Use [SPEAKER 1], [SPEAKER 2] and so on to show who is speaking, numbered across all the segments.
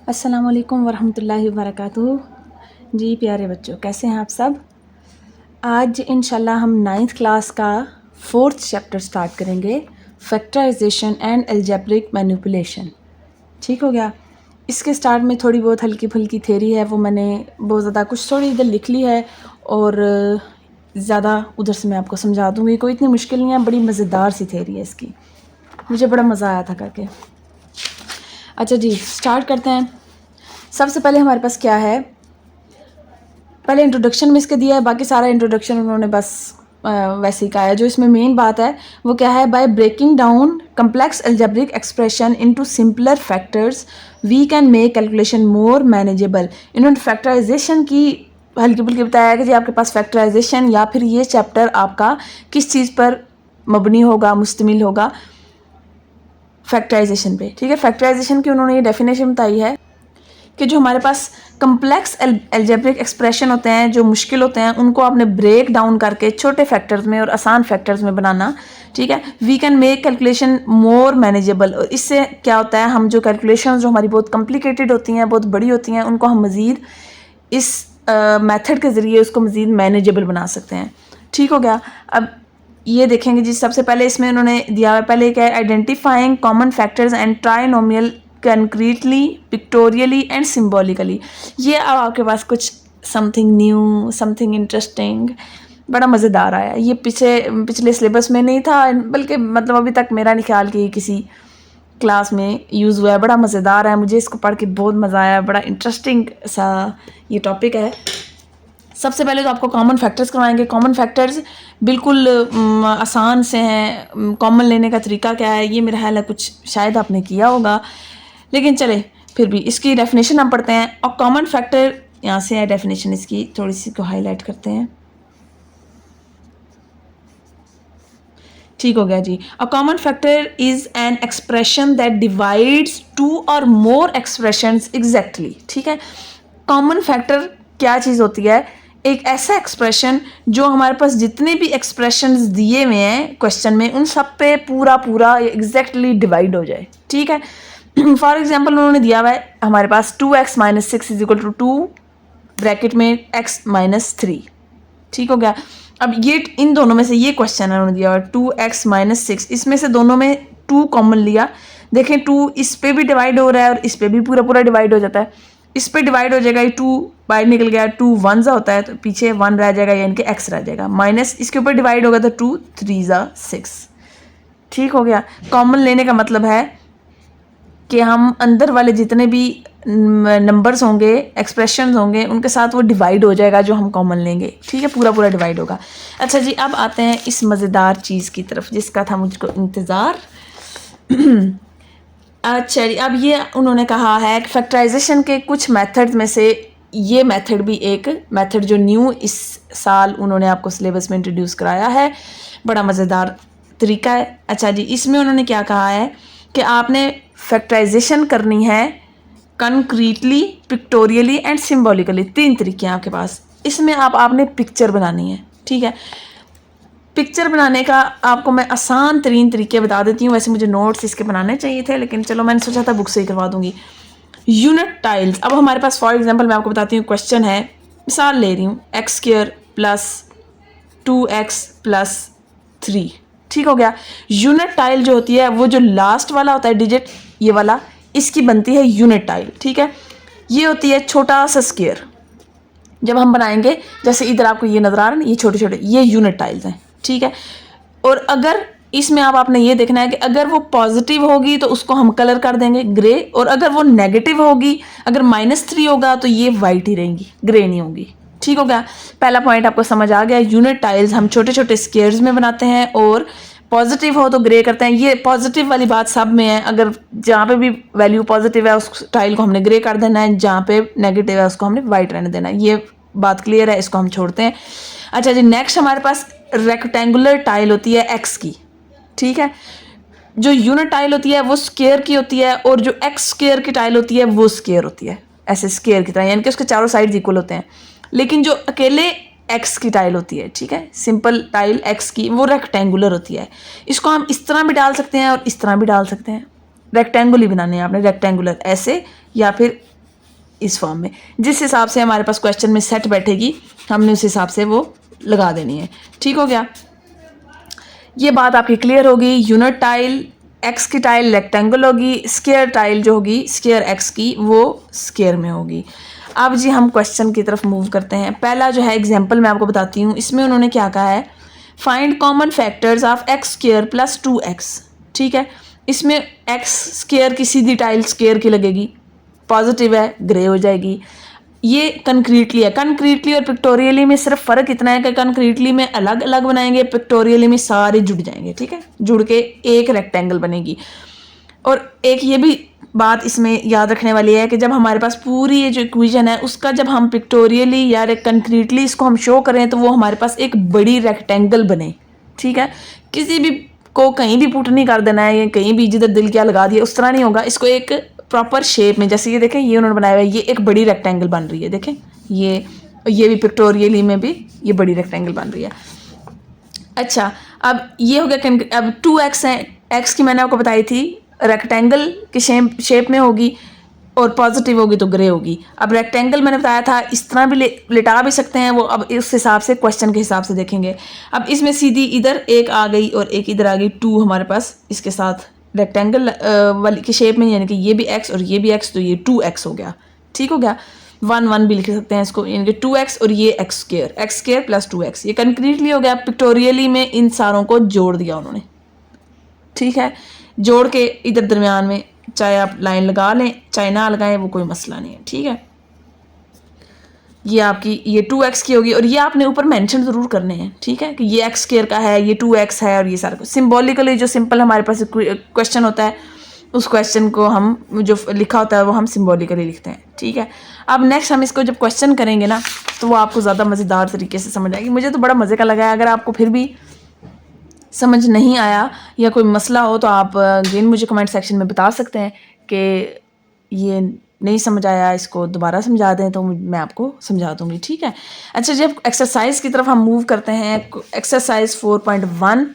[SPEAKER 1] अस्सलाम वालेकुम वरहमतुल्लाहि वबरकातुहू। जी प्यारे बच्चों, कैसे हैं आप सब। आज इंशाल्लाह हम 9th क्लास का 4th चैप्टर स्टार्ट करेंगे, फैक्टराइजेशन एंड अलजेब्रिक मैनिपुलेशन। ठीक हो गया। इसके स्टार्ट में थोड़ी बहुत हल्की फुल्की थेरी है, वो मैंने बहुत ज़्यादा कुछ थोड़ी इधर लिख ली है और ज़्यादा उधर से मैं आपको समझा दूँगी। कोई इतनी मुश्किल नहीं है, बड़ी मज़ेदार सी थेरी है इसकी, मुझे बड़ा मज़ा आया था करके। अच्छा जी, स्टार्ट करते हैं। सबसे पहले हमारे पास क्या है, पहले इंट्रोडक्शन में इसके दिया है, बाकी सारा इंट्रोडक्शन उन्होंने बस वैसे ही कहा है। जो इसमें मेन बात है वो क्या है, by breaking down complex algebraic expression into simpler factors we can make calculation more manageable. इन्होंने फैक्टराइजेशन की हल्की फुल्की बताया है कि जी आपके पास फैक्टराइजेशन या फिर ये चैप्टर आपका किस चीज़ पर मबनी होगा, मुश्तमिल होगा, फैक्टराइजेशन पे। ठीक है, फैक्टराइजेशन की उन्होंने ये डेफिनेशन बताई है कि जो हमारे पास कम्प्लेक्स अलजेब्रिक एक्सप्रेशन होते हैं, जो मुश्किल होते हैं, उनको आपने ब्रेक डाउन करके छोटे फैक्टर्स में और आसान फैक्टर्स में बनाना। ठीक है, we can make calculation more manageable. और इससे क्या होता है, हम जो कैलकुलेशन जो हमारी बहुत कॉम्प्लिकेटेड होती हैं, बहुत बड़ी होती हैं, उनको हम मज़ीद इस मेथड के ज़रिए उसको मज़ीद मैनेजेबल बना सकते हैं। ठीक हो गया। अब ये देखेंगे जी, सबसे पहले इसमें उन्होंने दिया है, पहले क्या है, identifying common factors and trinomial concretely, pictorially and symbolically. ये अब आपके पास कुछ समथिंग न्यू, समथिंग इंटरेस्टिंग, बड़ा मज़ेदार आया। ये पिछले सिलेबस में नहीं था, बल्कि मतलब अभी तक मेरा नहीं ख्याल कि किसी क्लास में यूज़ हुआ है। बड़ा मज़ेदार है, मुझे इसको पढ़ के बहुत मज़ा आया, बड़ा इंटरेस्टिंग सा ये टॉपिक है। सबसे पहले तो आपको कॉमन फैक्टर्स करवाएंगे। कॉमन फैक्टर्स बिल्कुल आसान से हैं। कॉमन लेने का तरीका क्या है, ये मेरा ख्याल है कुछ शायद आपने किया होगा, लेकिन चले फिर भी इसकी डेफिनेशन हम पढ़ते हैं। और कॉमन फैक्टर यहाँ से है, डेफिनेशन इसकी थोड़ी सी को हाईलाइट करते हैं। ठीक हो गया जी। A common factor is an expression that divides two or more expressions exactly. ठीक है, कॉमन फैक्टर क्या चीज़ होती है, एक ऐसा एक्सप्रेशन जो हमारे पास जितने भी एक्सप्रेशंस दिए हुए हैं क्वेश्चन में, उन सब पे पूरा पूरा एग्जैक्टली डिवाइड हो जाए। ठीक है, फॉर एग्जाम्पल उन्होंने दिया हुआ है हमारे पास 2x - 6 is equal to 2 bracket में x - 3। ठीक हो गया। अब ये इन दोनों में से ये क्वेश्चन है उन्होंने दिया हुआ 2x - 6, इसमें से दोनों में 2 कॉमन लिया। देखें 2 इस पे भी डिवाइड हो रहा है और इस पे भी पूरा पूरा डिवाइड हो जाता है। इस पे डिवाइड हो जाएगा, 2 बाहर निकल गया, 2 1 ज़ा होता है तो पीछे 1 रह जाएगा, यानी कि x रह जाएगा। माइनस इसके ऊपर डिवाइड होगा तो 2 3 ज़ा 6। ठीक हो गया। कॉमन लेने का मतलब है कि हम अंदर वाले जितने भी नंबर्स होंगे, एक्सप्रेशन होंगे, उनके साथ वो डिवाइड हो जाएगा जो हम कॉमन लेंगे। ठीक है, पूरा पूरा डिवाइड होगा। अच्छा जी, अब आते हैं इस मज़ेदार चीज़ की तरफ जिसका था मुझको इंतज़ार। अच्छा जी, अब ये उन्होंने कहा है कि फैक्टराइजेशन के कुछ मेथड में से ये मेथड भी एक मेथड जो न्यू इस साल उन्होंने आपको सिलेबस में इंट्रोड्यूस कराया है, बड़ा मज़ेदार तरीका है। अच्छा जी, इसमें उन्होंने क्या कहा है कि आपने फैक्टराइजेशन करनी है कंक्रीटली, पिक्टोरियली एंड सिम्बॉलिकली। 3 तरीके हैं आपके पास। इसमें आपने पिक्चर बनानी है। ठीक है, पिक्चर बनाने का आपको मैं आसान तरीन तरीके बता देती हूँ। वैसे मुझे नोट्स इसके बनाने चाहिए थे, लेकिन चलो मैंने सोचा था बुक से ही करवा दूंगी। Unit tiles. अब हमारे पास फॉर एग्जांपल मैं आपको बताती हूँ, क्वेश्चन है, मिसाल ले रही हूँ, x² + 2x + 3। ठीक हो गया। यूनिट टाइल जो होती है, वो जो लास्ट वाला होता है डिजिट, ये वाला, इसकी बनती है यूनिट टाइल। ठीक है, ये होती है छोटा सा स्क्वायर। जब हम बनाएंगे, जैसे इधर आपको ये नजर आ रहा है ना, ये छोटे छोटे, ये यूनिट टाइल्स हैं। ठीक है, और अगर इसमें आपने ये देखना है कि अगर वो पॉजिटिव होगी तो उसको हम कलर कर देंगे ग्रे, और अगर वो नेगेटिव होगी, अगर -3 होगा तो ये वाइट ही रहेंगी, ग्रे नहीं होगी। ठीक हो गया। पहला पॉइंट आपको समझ आ गया। यूनिट टाइल्स हम छोटे छोटे स्क्वायर्स में बनाते हैं, और पॉजिटिव हो तो ग्रे करते हैं। ये पॉजिटिव वाली बात सब में है, अगर जहाँ पे भी वैल्यू पॉजिटिव है उस टाइल को हमने ग्रे कर देना है, जहाँ पे नेगेटिव है उसको हमने वाइट रहने देना है। ये बात क्लियर है, इसको हम छोड़ते हैं। अच्छा जी, नेक्स्ट हमारे पास रेक्टेंगुलर टाइल होती है एक्स की। ठीक है, जो यूनिट टाइल होती है वो स्क्वायर की होती है, और जो एक्स स्क्वायर की टाइल होती है वो स्क्वायर होती है, ऐसे स्क्वायर की तरह, यानी कि उसके चारों साइड्स इक्वल होते हैं। लेकिन जो अकेले एक्स की टाइल होती है, ठीक है, सिंपल टाइल एक्स की, वो रेक्टेंगुलर होती है। इसको हम इस तरह भी डाल सकते हैं और इस तरह भी डाल सकते हैं। रेक्टेंगुलर ही बनाने हैं आपने, रेक्टेंगुलर ऐसे, या फिर इस फॉर्म में। जिस हिसाब से हमारे पास क्वेश्चन में सेट बैठेगी हमने उस हिसाब से वो लगा देनी है। ठीक हो गया, ये बात आपकी क्लियर होगी। यूनिट टाइल एक्स की टाइल रेक्टेंगल होगी, स्क्वायर टाइल जो होगी स्क्वायर एक्स की वो स्क्वायर में होगी। अब जी हम क्वेश्चन की तरफ मूव करते हैं। पहला जो है एग्जांपल मैं आपको बताती हूँ, इसमें उन्होंने क्या कहा है, find common factors of x square plus 2x। ठीक है, इसमें एक्स स्क्वायर की सीधी टाइल स्क्वायर की लगेगी, पॉजिटिव है ग्रे हो जाएगी। ये कंक्रीटली है, कंक्रीटली और पिक्टोरियली में सिर्फ फ़र्क इतना है कि कंक्रीटली में अलग अलग बनाएंगे, पिक्टोरियली में सारे जुड़ जाएंगे। ठीक है, जुड़ के एक रेक्टेंगल बनेगी। और एक ये भी बात इसमें याद रखने वाली है कि जब हमारे पास पूरी ये जो इक्वेशन है उसका जब हम पिक्टोरियली या कंक्रीटली इसको हम शो करें तो वो हमारे पास एक बड़ी रेक्टेंगल बने। ठीक है, किसी भी को कहीं भी पुट नहीं कर देना है, ये कहीं भी जिधर दिल क्या लगा दिया उस तरह नहीं होगा। इसको एक प्रॉपर शेप में, जैसे ये देखें ये उन्होंने बनाया हुआ है, ये एक बड़ी रेक्टेंगल बन रही है। देखें ये भी पिक्टोरियली में भी ये बड़ी रेक्टेंगल बन रही है। अच्छा, अब ये हो गया। अब 2x है, x की मैंने आपको बताई थी रेक्टेंगल की शेप में होगी और पॉजिटिव होगी तो ग्रे होगी। अब रेक्टेंगल मैंने बताया था इस तरह भी लिटा भी सकते हैं वो, अब इस हिसाब से क्वेश्चन के हिसाब से देखेंगे। अब इसमें सीधी इधर एक आ गई और एक इधर आ गई, 2 हमारे पास इसके साथ रेक्टेंगल वाली की शेप में, यानी कि ये भी x और ये भी x, तो ये 2x हो गया। ठीक हो गया, 1 1 भी लिख सकते हैं इसको, यानी कि 2x और ये x स्क्वायर प्लस 2x, ये कंक्रीटली हो गया। पिक्टोरियली में इन सारों को जोड़ दिया उन्होंने। ठीक है, जोड़ के इधर दरमियान में चाहे आप लाइन लगा लें चाहे ना लगाएं वो कोई मसला नहीं है। ठीक है, ये आपकी ये 2x की होगी और ये आपने ऊपर मेंशन ज़रूर करने हैं। ठीक है, कि ये x स्क्वायर का है, ये 2x है और ये सारा कुछ सिम्बॉलिकली जो सिंपल हमारे पास क्वेश्चन होता है उस क्वेश्चन को हम जो लिखा होता है वो हम सिम्बॉलिकली लिखते हैं। ठीक है, अब नेक्स्ट हम इसको जब क्वेश्चन करेंगे ना तो वो आपको ज़्यादा मज़ेदार तरीके से समझ आएगी। मुझे तो बड़ा मज़े का लगा है। अगर आपको फिर भी समझ नहीं आया या कोई मसला हो तो आप अगेन मुझे कमेंट सेक्शन में बता सकते हैं कि ये नहीं समझ आया, इसको दोबारा समझा दें तो मैं आपको समझा दूंगी। ठीक है, अच्छा जब एक्सरसाइज की तरफ हम मूव करते हैं, एक्सरसाइज 4.1,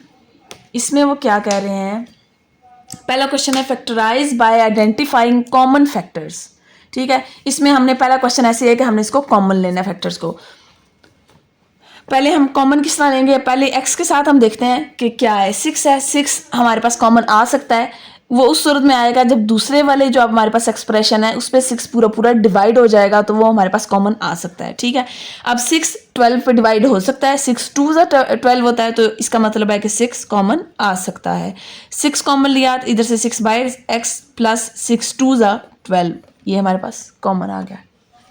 [SPEAKER 1] इसमें वो क्या कह रहे हैं, पहला क्वेश्चन है factorise by identifying common factors. ठीक है, इसमें हमने पहला क्वेश्चन ऐसे है कि हमने इसको कॉमन लेना है फैक्टर्स को। पहले हम कॉमन किस तरह लेंगे, पहले x के साथ हम देखते हैं कि क्या है, 6 है, 6 हमारे पास कॉमन आ सकता है। वो उस सूरत में आएगा जब दूसरे वाले जो हमारे पास एक्सप्रेशन है उस पर 6 पूरा पूरा डिवाइड हो जाएगा तो वो हमारे पास कॉमन आ सकता है। ठीक है, अब 6 12 पे डिवाइड हो सकता है, 6 2 12 होता है तो इसका मतलब है कि 6 कॉमन आ सकता है। 6 कॉमन लिया तो इधर से 6 बाई x प्लस 6 2 12, ये हमारे पास कॉमन आ गया।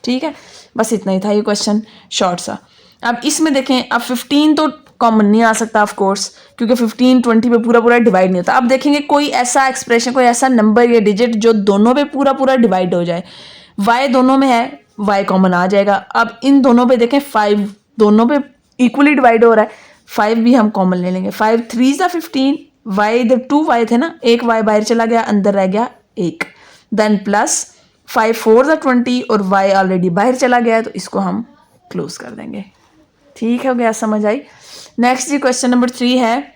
[SPEAKER 1] ठीक है, बस इतना ही था ये क्वेश्चन शॉर्ट सा। अब इसमें देखें, अब 15 तो कॉमन नहीं आ सकता ऑफ कोर्स, क्योंकि 15 20 पे पूरा पूरा डिवाइड नहीं होता। अब देखेंगे कोई ऐसा एक्सप्रेशन, कोई ऐसा नंबर या डिजिट जो दोनों पे पूरा पूरा डिवाइड हो जाए। y दोनों में है, y कॉमन आ जाएगा। अब इन दोनों पे देखें 5 दोनों पे इक्वली डिवाइड हो रहा है, 5 भी हम कॉमन ले लेंगे। 5 3 15, y इधर 2 y थे ना, एक y बाहर चला गया, अंदर रह गया 1, देन प्लस 5 4 20 और y ऑलरेडी बाहर चला गया है तो इसको हम क्लोज कर देंगे। ठीक हो गया, समझ आई। नेक्स्ट जी क्वेश्चन नंबर 3 है,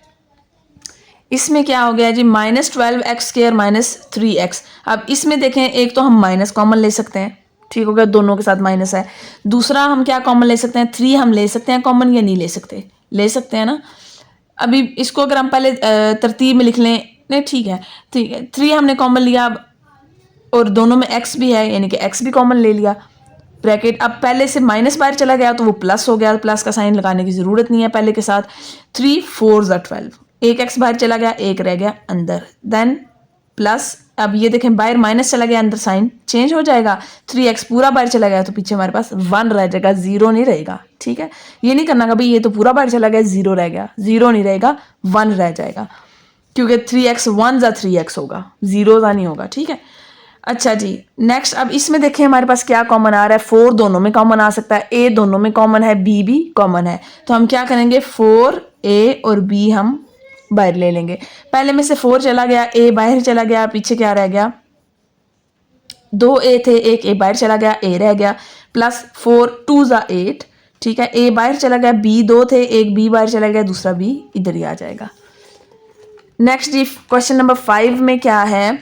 [SPEAKER 1] इसमें क्या हो गया जी, -12x² - 3x। अब इसमें देखें, एक तो हम माइनस कॉमन ले सकते हैं, ठीक हो गया, दोनों के साथ माइनस है। दूसरा हम क्या कॉमन ले सकते हैं, 3 हम ले सकते हैं कॉमन या नहीं ले सकते, ले सकते हैं ना। अभी इसको अगर हम पहले तरतीब में लिख लें, नहीं ठीक है 3 हमने कॉमन लिया और दोनों में x भी है यानी कि x भी कॉमन ले लिया, ब्रैकेट। अब पहले से माइनस बाहर चला गया तो वो प्लस हो गया, प्लस का साइन लगाने की ज़रूरत नहीं है पहले के साथ। 3 4 12, एक x बाहर चला गया, एक रह गया अंदर, देन प्लस। अब ये देखें बाहर माइनस चला गया, अंदर साइन चेंज हो जाएगा। 3x पूरा बाहर चला गया तो पीछे हमारे पास 1 रह जाएगा, 0 नहीं रहेगा। ठीक है, ये नहीं करना कभी ये तो पूरा बाहर चला गया 0 रह गया, 0 नहीं रहेगा 1 रह जाएगा, क्योंकि 3x 1 + 3x होगा, 0 नहीं होगा। ठीक है, अच्छा जी नेक्स्ट। अब इसमें देखें हमारे पास क्या कॉमन आ रहा है, 4 दोनों में कॉमन आ सकता है, a दोनों में कॉमन है, b भी कॉमन है। तो हम क्या करेंगे, 4a और b हम बाहर ले लेंगे। पहले में से 4 चला गया, a बाहर चला गया, पीछे क्या रह गया, 2a थे, एक a बाहर चला गया, a रह गया, प्लस 4 2 8। ठीक है, a बाहर चला गया, b 2 थे, एक b बाहर चला गया, दूसरा b इधर ही आ जाएगा। नेक्स्ट जी क्वेश्चन नंबर 5 में क्या है,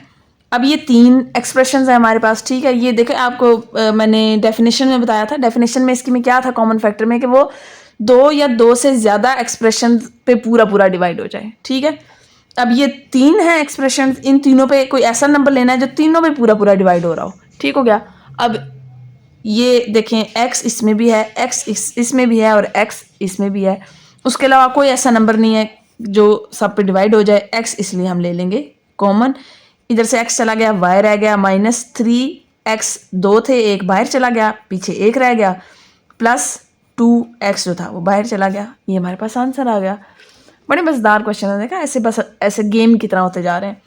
[SPEAKER 1] अब ये 3 एक्सप्रेशंस है हमारे पास, ठीक है। ये देखें आपको मैंने डेफिनेशन में बताया था, डेफिनेशन में इसकी में क्या था कॉमन फैक्टर में, कि वो 2 या 2 से ज़्यादा एक्सप्रेशन पे पूरा डिवाइड हो जाए, ठीक है। अब ये 3 है एक्सप्रेशन, इन तीनों पे कोई ऐसा नंबर लेना है जो तीनों पे पूरा डिवाइड हो रहा हो, ठीक हो गया। अब ये देखें x इसमें भी है, x इसमें भी है और x इसमें भी है, उसके अलावा कोई ऐसा नंबर नहीं है जो सब पे डिवाइड हो जाए, x इसलिए हम ले लेंगे कॉमन। इधर से x चला गया, y रह गया -3x, 2 थे, एक बाहर चला गया, पीछे 1 रह गया, +2x जो था वो बाहर चला गया। ये हमारे पास आंसर आ गया। बड़े मज़ेदार क्वेश्चन है, देखा ऐसे बस ऐसे गेम की तरह होते जा रहे हैं।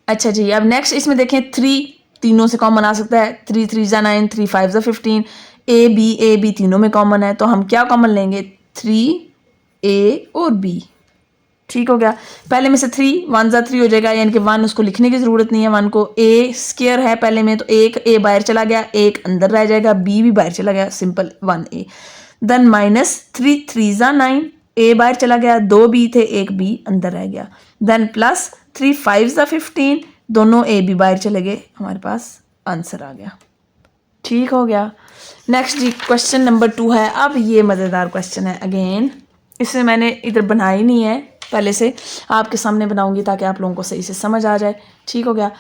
[SPEAKER 1] अच्छा जी, अब नेक्स्ट इसमें देखें 3 तीनों से कॉमन आ सकता है, 3 3 ज़ा 9, 3 5 ज़ा 15, ए बी तीनों में कॉमन है, तो हम क्या कॉमन लेंगे, 3a और b, ठीक हो गया। पहले में से 3 1 ज़ा 3 हो जाएगा, यानी कि 1 उसको लिखने की ज़रूरत नहीं है, 1 को a स्क्वायर है पहले में, तो एक a बाहर चला गया, एक अंदर रह जाएगा, b भी बाहर चला गया, सिंपल 1a। देन -3 3 ज़ा 9, a बाहर चला गया, 2 b थे, एक b अंदर रह गया। देन +3 5 ज़ा 15, दोनों a b बाहर चले गए, हमारे पास आंसर आ गया, ठीक हो गया। नेक्स्ट जी क्वेश्चन नंबर 2 है। अब ये मज़ेदार क्वेश्चन है, अगेन इसे मैंने इधर बनाई नहीं है, पहले से आपके सामने बनाऊंगी ताकि आप लोगों को सही से समझ आ जाए, ठीक हो गया।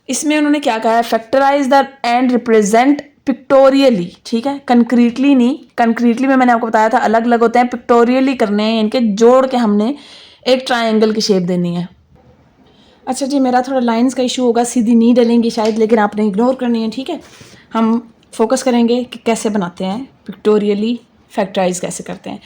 [SPEAKER 1] इसमें उन्होंने क्या कहा है, factorise the end represent pictorially, ठीक है, कंक्रीटली नहीं। कंक्रीटली में मैंने आपको बताया था अलग अलग होते हैं, पिक्टोरियली करने हैं, इनके जोड़ के हमने एक ट्राइंगल की शेप देनी है। अच्छा जी, मेरा थोड़ा लाइंस का इशू होगा, सीधी नहीं डलेंगी शायद, लेकिन आपने इग्नोर करनी है, ठीक है। हम फोकस करेंगे कि कैसे बनाते हैं पिक्टोरियली, फैक्टराइज कैसे करते हैं।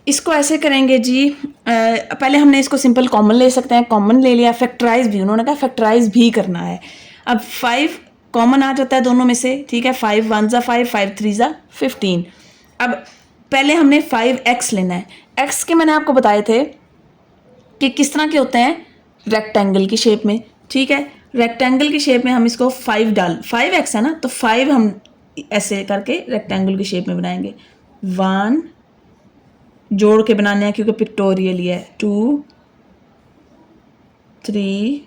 [SPEAKER 1] इसको ऐसे करेंगे जी, पहले हमने इसको सिंपल कॉमन ले सकते हैं, कॉमन ले लिया, फैक्टराइज भी उन्होंने कहा फैक्टराइज भी करना है। अब 5 कॉमन आ जाता है दोनों में से, ठीक है, 5 1 ज़ा 5, 5 3 ज़ा 15। अब पहले हमने 5x लेना है। x के मैंने आपको बताए थे कि किस तरह के होते हैं, रेक्टेंगल की शेप में, ठीक है। रेक्टेंगल की शेप में हम इसको 5x है ना, तो 5 हम ऐसे करके रेक्टेंगल की शेप में बनाएंगे। 1 जोड़ के बनाने हैं क्योंकि पिक्टोरियल ही है, 2 3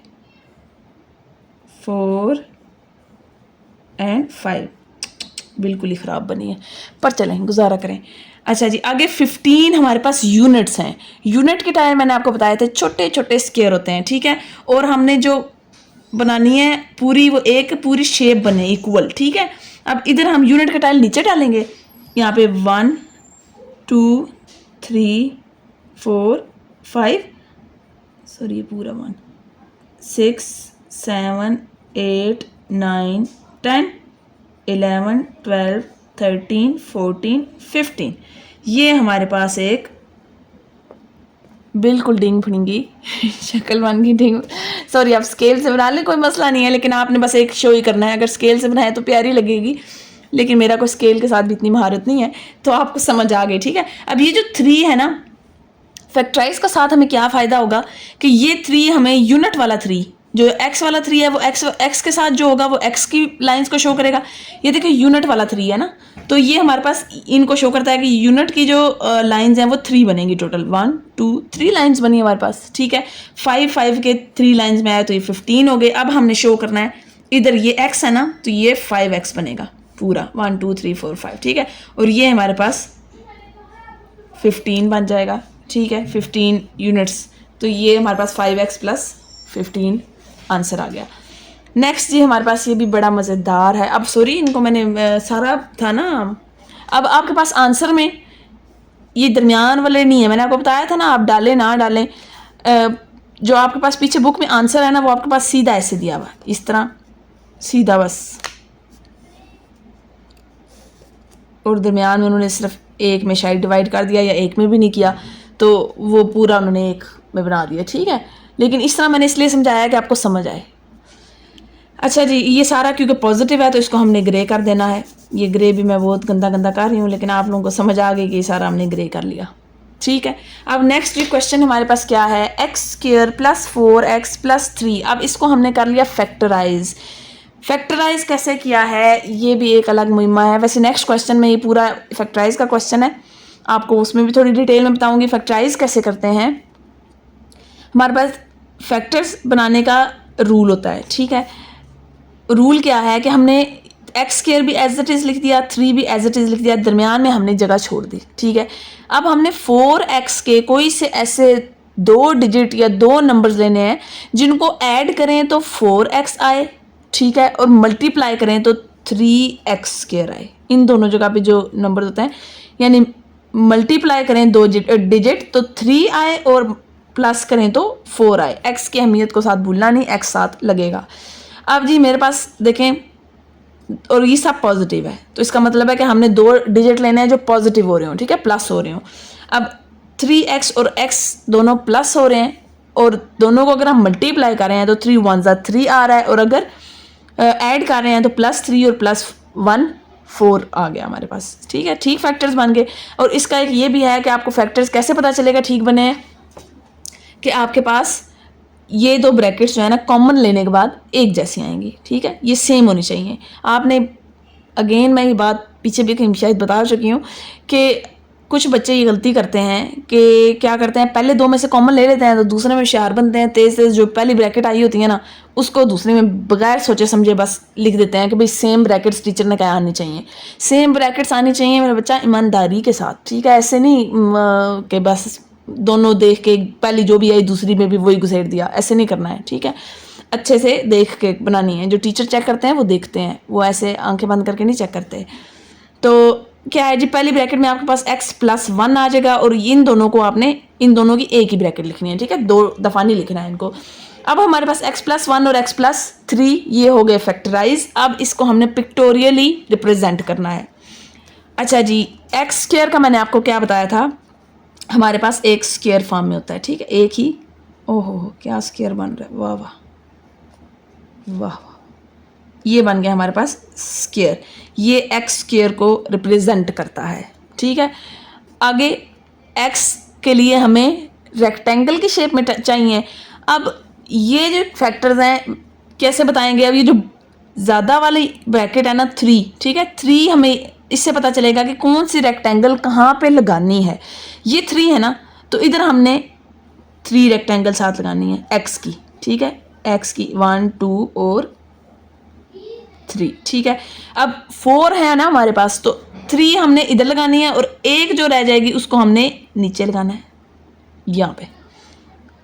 [SPEAKER 1] 4 एंड 5, बिल्कुल ही ख़राब बनी है, पर चलें गुजारा करें। अच्छा जी, आगे 15 हमारे पास यूनिट्स हैं। यूनिट के टाइम मैंने आपको बताए थे छोटे छोटे स्क्वायर होते हैं, ठीक है, और हमने जो बनानी है पूरी, वो एक पूरी शेप बने इक्वल, ठीक है। अब इधर हम यूनिट का टाइल नीचे डालेंगे, यहाँ पे 1 2 3 4 5, सॉरी ये पूरा 1 6 7 8 9 10 11 12 13 14 15, ये हमारे पास एक बिल्कुल डिंग फड़िंगी शक्ल बन गई, डिंग, सॉरी, आप स्केल से बना लें कोई मसला नहीं है, लेकिन आपने बस एक शो ही करना है। अगर स्केल से बनाए तो प्यारी लगेगी, लेकिन मेरा कोई स्केल के साथ भी इतनी महारत नहीं है, तो आपको समझ आ गई, ठीक है। अब ये जो 3 है ना, फैक्टराइज का साथ हमें क्या फ़ायदा होगा कि ये 3 हमें यूनिट वाला 3, जो x वाला 3 है वो x के साथ जो होगा वो x की लाइंस को शो करेगा। ये देखिए यूनिट वाला 3 है ना, तो ये हमारे पास इनको शो करता है कि यूनिट की जो लाइंस हैं वो 3 बनेंगी, टोटल 1 2 3 लाइंस बनी हमारे पास, ठीक है। 5 5 के 3 लाइंस में आया तो ये 15 हो गए। अब हमने शो करना है इधर ये x है ना, तो ये 5x बनेगा पूरा, 1 2 3 4 5, ठीक है, और ये हमारे पास 15 बन जाएगा, ठीक है, 15 यूनिट्स, तो ये हमारे पास 5x + 15 आंसर आ गया। नेक्स्ट जी हमारे पास ये भी बड़ा मज़ेदार है। अब सॉरी इनको मैंने सारा था ना, अब आपके पास आंसर में ये दरमियान वाले नहीं है, मैंने आपको बताया था ना, आप डालें ना डालें, जो आपके पास पीछे बुक में आंसर है ना वो आपके पास सीधा ऐसे दिया हुआ, इस तरह सीधा बस, और दरमियान में उन्होंने सिर्फ एक में शायद डिवाइड कर दिया या एक में भी नहीं किया, तो वो पूरा उन्होंने एक में बना दिया, ठीक है। लेकिन इस तरह मैंने इसलिए समझाया कि आपको समझ आए। अच्छा जी, ये सारा क्योंकि पॉजिटिव है तो इसको हमने ग्रे कर देना है। ये ग्रे भी मैं बहुत गंदा गंदा कर रही हूँ, लेकिन आप लोगों को समझ आ गई कि ये सारा हमने ग्रे कर लिया, ठीक है। अब नेक्स्ट जो क्वेश्चन हमारे पास क्या है, x² + 4x + 3। अब इसको हमने कर लिया फैक्टराइज। फैक्टराइज कैसे किया है ये भी एक अलग मुहिम्मा है। वैसे नेक्स्ट क्वेश्चन में ये पूरा फैक्टराइज का क्वेश्चन है, आपको उसमें भी थोड़ी डिटेल में बताऊंगी फैक्टराइज कैसे करते हैं। हमारे पास फैक्टर्स बनाने का रूल होता है, ठीक है। रूल क्या है कि हमने एक्स स्क्वायर भी एज इट इज़ लिख दिया, 3 भी एज इट इज़ लिख दिया, दरमियान में हमने जगह छोड़ दी, ठीक है। अब हमने 4x के कोई से ऐसे 2 डिजिट या 2 नंबर्स लेने हैं जिनको ऐड करें तो 4x आए, ठीक है, और मल्टीप्लाई करें तो 3x स्क्वायर आए। इन दोनों जगह पे जो नंबर होते हैं, यानी मल्टीप्लाई करें 2 डिजिट तो 3 आए और प्लस करें तो 4 आए। x की अहमियत को साथ भूलना नहीं, x साथ लगेगा। अब जी मेरे पास देखें, और ये सब पॉजिटिव है तो इसका मतलब है कि हमने 2 डिजिट लेने हैं जो पॉजिटिव हो रहे हो, ठीक है, प्लस हो रहे हो। अब 3x और x दोनों प्लस हो रहे हैं और दोनों को अगर हम मल्टीप्लाई कर रहे हैं तो 3 1 3 आ रहा है, और अगर ऐड कर रहे हैं तो +3 और +1 4 आ गया हमारे पास, ठीक है। ठीक फैक्टर्स बन गए। और इसका एक ये भी है कि आपको फैक्टर्स कैसे पता चलेगा ठीक बने हैं, कि आपके पास ये 2 ब्रैकेट्स जो है ना कॉमन लेने के बाद एक जैसी आएंगी, ठीक है, ये सेम होनी चाहिए। आपने अगेन मैं ये बात पीछे भी कहीं शायद बता चुकी हूँ कि कुछ बच्चे ये गलती करते हैं कि क्या करते हैं, पहले 2 में से कॉमन ले लेते हैं तो दूसरे में होशियार बनते हैं, तेज़ जो पहली ब्रैकेट आई होती है ना उसको दूसरे में बगैर सोचे समझे बस लिख देते हैं कि भाई सेम ब्रैकेट्स टीचर ने कहा आनी चाहिए, सेम ब्रैकेट्स आनी चाहिए मेरा बच्चा ईमानदारी के साथ, ठीक है। ऐसे नहीं कि बस दोनों देख के पहली जो भी आई दूसरी में भी वही घुसेड़ दिया, ऐसे नहीं करना है, ठीक है। अच्छे से देख के बनानी है। जो टीचर चेक करते हैं वो देखते हैं, वो ऐसे आंखें बंद करके नहीं चेक करते। तो क्या है जी, पहली ब्रैकेट में आपके पास x + 1 आ जाएगा और इन दोनों को आपने इन दोनों की एक ही ब्रैकेट लिखनी है, ठीक है, 2 दफ़ा नहीं लिखना है इनको। अब हमारे पास x + 1 और x + 3 ये हो गए फैक्टराइज। अब इसको हमने पिक्टोरियली रिप्रेजेंट करना है। अच्छा जी, x स्क्वायर का मैंने आपको क्या बताया था, हमारे पास एक स्क्वायर फॉर्म में होता है, ठीक है, एक ही। ओहो क्या स्क्वायर बन रहा है, वाह वाह वाह, ये बन गया हमारे पास स्क्वायर। ये एक्स स्क्वायर को रिप्रेजेंट करता है, ठीक है। आगे एक्स के लिए हमें रेक्टेंगल की शेप में चाहिए। अब ये जो फैक्टर्स हैं कैसे बताएंगे, अब ये जो ज़्यादा वाली ब्रैकेट है ना 3, ठीक है, 3 हमें इससे पता चलेगा कि कौन सी रेक्टेंगल कहाँ पे लगानी है। ये 3 है ना तो इधर हमने 3 रेक्टेंगल साथ लगानी है एक्स की, ठीक है, एक्स की 1 2 और 3, ठीक है। अब 4 है ना हमारे पास तो 3 हमने इधर लगानी है और एक जो रह जाएगी उसको हमने नीचे लगाना है, यहाँ पे।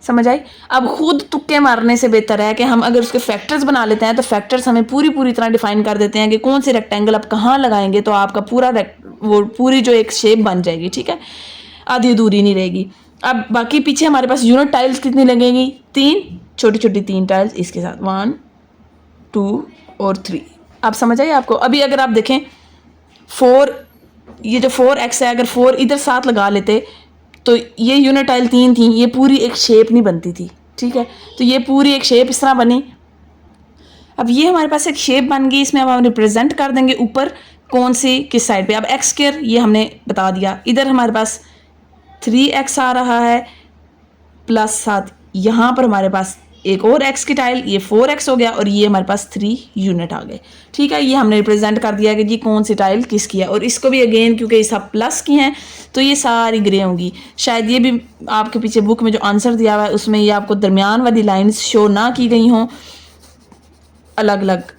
[SPEAKER 1] समझ आई। अब खुद तुक्के मारने से बेहतर है कि हम अगर उसके फैक्टर्स बना लेते हैं तो फैक्टर्स हमें पूरी तरह डिफाइन कर देते हैं कि कौन सी रेक्टेंगल आप कहाँ लगाएंगे तो आपका पूरा वो पूरी जो एक शेप बन जाएगी, ठीक है, आधी अधूरी नहीं रहेगी। अब बाकी पीछे हमारे पास यूनिट टाइल्स कितनी लगेंगी, 3 छोटी छोटी 3 टाइल्स इसके साथ 1 2 और 3। आप समझ आइए आपको। अभी अगर आप देखें 4, ये जो 4x है, अगर 4 इधर साथ लगा लेते तो ये यूनिट टाइल 3 थी, ये पूरी एक शेप नहीं बनती थी, ठीक है। तो ये पूरी एक शेप इस तरह बनी। अब ये हमारे पास एक शेप बन गई, इसमें अब हम रिप्रेजेंट कर देंगे ऊपर कौन सी किस साइड पे। अब एक्स स्क्वायर ये हमने बता दिया, इधर हमारे पास 3x आ रहा है प्लस साथ यहाँ पर हमारे पास एक और x की टाइल, ये 4x हो गया और ये हमारे पास 3 यूनिट आ गए, ठीक है। ये हमने रिप्रेजेंट कर दिया कि जी कौन सी टाइल किसकी है। और इसको भी अगेन क्योंकि ये सब प्लस की हैं तो ये सारी ग्रे होंगी। शायद ये भी आपके पीछे बुक में जो आंसर दिया हुआ है उसमें ये आपको दरमियान वाली लाइन्स शो ना की गई हों, अलग अलग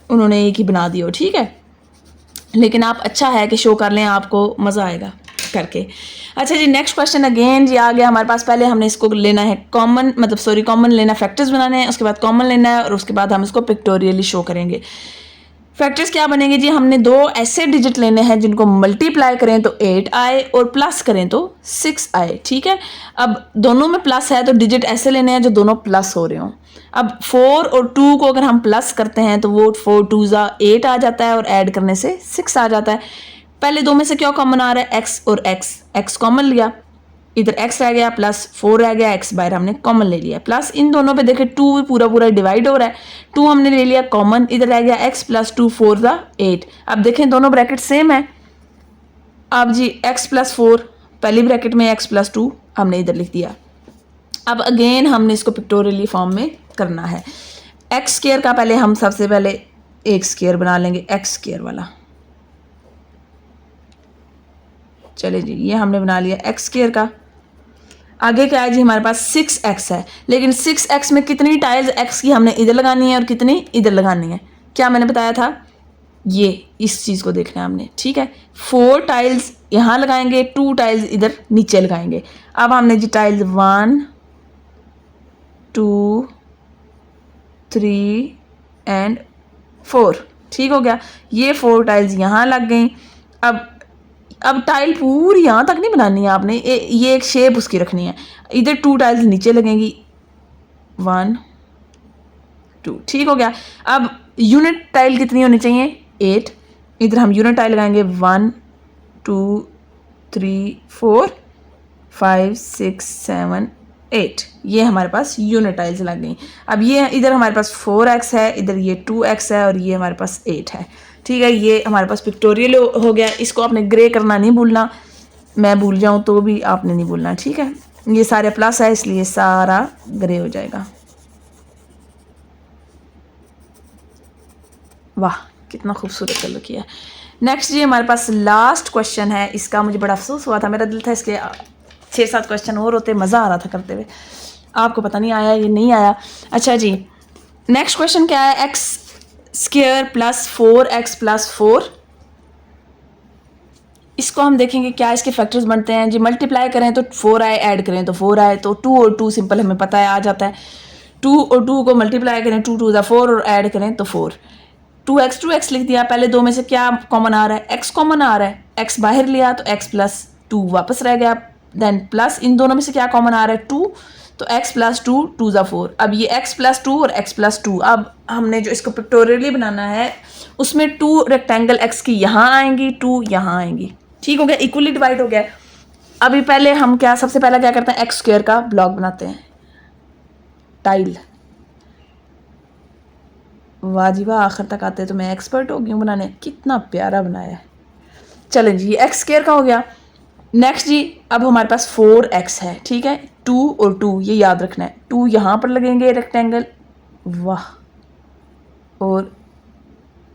[SPEAKER 1] उन्होंने एक ही बना दी हो, ठीक है। लेकिन आप अच्छा है कि शो कर लें, आपको मज़ा आएगा करके। अच्छा जी, नेक्स्ट क्वेश्चन अगेन जी आ गया हमारे पास। पहले हमने इसको लेना है कॉमन, मतलब सॉरी कॉमन लेना, फैक्टर्स बनाने हैं, उसके बाद कॉमन लेना है और उसके बाद हम इसको पिक्टोरियली शो करेंगे। फैक्टर्स क्या बनेंगे जी, हमने 2 ऐसे डिजिट लेने हैं जिनको मल्टीप्लाई करें तो 8 आए और प्लस करें तो 6 आए, ठीक है। अब दोनों में प्लस है तो डिजिट ऐसे लेने हैं जो दोनों प्लस हो रहे हों। अब 4 और 2 को अगर हम प्लस करते हैं तो वो 4 2 8 आ जाता है और ऐड करने से 6 आ जाता है। पहले 2 में से क्या कॉमन आ रहा है, x और x कॉमन लिया, इधर x रह गया प्लस 4 रह गया, x बाहर हमने कॉमन ले लिया, प्लस इन दोनों पे देखें 2 भी पूरा डिवाइड हो रहा है, 2 हमने ले लिया कॉमन, इधर रह गया x + 2 4 8। अब देखें दोनों ब्रैकेट सेम है। अब जी x + 4 पहली ब्रैकेट में, x + 2 हमने इधर लिख दिया। अब अगेन हमने इसको पिक्टोरियली फॉर्म में करना है। एक्स स्क्वायर का पहले हम सबसे पहले एक स्क्वायर बना लेंगे, एक्स स्क्वायर वाला। चले जी, ये हमने बना लिया एक्स स्क्वायर का। आगे क्या है जी, हमारे पास 6x है, लेकिन 6x में कितनी टाइल्स x की हमने इधर लगानी है और कितनी इधर लगानी है, क्या मैंने बताया था, ये इस चीज़ को देखना है हमने, ठीक है। 4 टाइल्स यहाँ लगाएंगे, 2 टाइल्स इधर नीचे लगाएंगे। अब हमने जी टाइल्स 1 2 3 एंड 4, ठीक हो गया। ये 4 टाइल्स यहाँ लग गई। अब टाइल पूरी यहाँ तक नहीं बनानी है आपने, ये एक शेप उसकी रखनी है। इधर 2 टाइल्स नीचे लगेंगी, 1 2, ठीक हो गया। अब यूनिट टाइल कितनी होनी चाहिए, 8। इधर हम यूनिट टाइल लगाएंगे 1 2 3 4 5 6 7 8, ये हमारे पास यूनिट टाइल्स लग गई। अब ये इधर हमारे पास 4x है, इधर ये 2x है और ये हमारे पास 8 है, ठीक है। ये हमारे पास पिक्टोरियल हो गया। इसको आपने ग्रे करना नहीं भूलना, मैं भूल जाऊँ तो भी आपने नहीं भूलना, ठीक है। ये सारे प्लस है इसलिए सारा ग्रे हो जाएगा। वाह कितना खूबसूरत कलर किया। नेक्स्ट जी हमारे पास लास्ट क्वेश्चन है। इसका मुझे बड़ा अफसोस हुआ था, मेरा दिल था इसके 6-7 क्वेश्चन और होते, मज़ा आ रहा था करते हुए। आपको पता नहीं आया, ये नहीं आया। अच्छा जी, नेक्स्ट क्वेश्चन क्या है, x square plus 4x plus 4। इसको हम देखेंगे क्या इसके फैक्टर्स बनते हैं जी। मल्टीप्लाई करें तो 4 आए, ऐड करें तो 4 आए, तो 2 और 2 सिंपल हमें पता है आ जाता है। 2 और 2 को मल्टीप्लाई करें, 2 2 4 और ऐड करें तो 4। 2x लिख दिया। पहले दो में से क्या कॉमन आ रहा है, x कॉमन आ रहा है, x बाहर लिया तो x प्लस 2 वापस रह गया। देन प्लस इन दोनों में से क्या कॉमन आ रहा है, 2, तो x प्लस 2 2 4। अब ये x प्लस 2 और x प्लस 2, अब हमने जो इसको पिक्टोरियली बनाना है उसमें 2 रेक्टेंगल x की यहाँ आएंगी, 2 यहाँ आएंगी, ठीक हो गया, इक्वली डिवाइड हो गया। अभी पहले हम क्या, सबसे पहला क्या करते हैं, एक्स स्क्वायर का ब्लॉक बनाते हैं, टाइल। वाजिबा आखिर तक आते तो मैं एक्सपर्ट हो गई हूँ बनाने, कितना प्यारा बनाया है। चलें जी, एक्स स्क्वायर का हो गया। नेक्स्ट जी, अब हमारे पास 4x है, ठीक है। 2 और 2 ये याद रखना है, 2 यहाँ पर लगेंगे रेक्टेंगल, वाह, और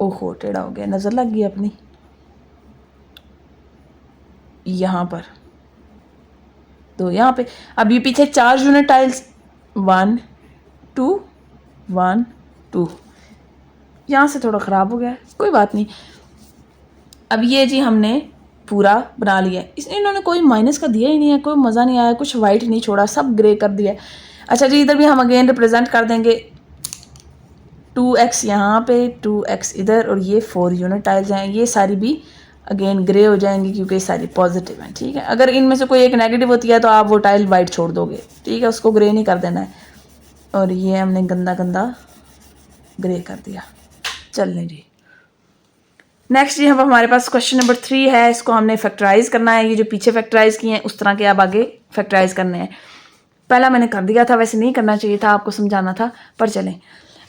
[SPEAKER 1] ओहो टेढ़ा हो गया, नज़र लग गई अपनी, यहाँ पर तो यहाँ पे। अब ये पीछे 4 यूनिट टाइल्स, 1 2 1 2, यहाँ से थोड़ा ख़राब हो गया, कोई बात नहीं। अब ये जी हमने पूरा बना लिया है। इसमें इन्होंने कोई माइनस का दिया ही नहीं है, कोई मज़ा नहीं आया, कुछ वाइट नहीं छोड़ा, सब ग्रे कर दिया। अच्छा जी, इधर भी हम अगेन रिप्रेजेंट कर देंगे 2x यहाँ पे, 2x इधर, और ये 4 यूनिट टाइल्स हैं, ये सारी भी अगेन ग्रे हो जाएंगी क्योंकि सारी पॉजिटिव हैं, ठीक है। अगर इनमें से कोई एक नेगेटिव होती है तो आप वो टाइल वाइट छोड़ दोगे, ठीक है, उसको ग्रे नहीं कर देना है। और ये हमने गंदा गंदा ग्रे कर दिया। चलने जी, नेक्स्ट जी, अब हमारे पास क्वेश्चन नंबर 3 है। इसको हमने फैक्टराइज करना है। ये जो पीछे फैक्टराइज किए हैं उस तरह के अब आगे फैक्टराइज करने हैं। पहला मैंने कर दिया था, वैसे नहीं करना चाहिए था, आपको समझाना था, पर चलें।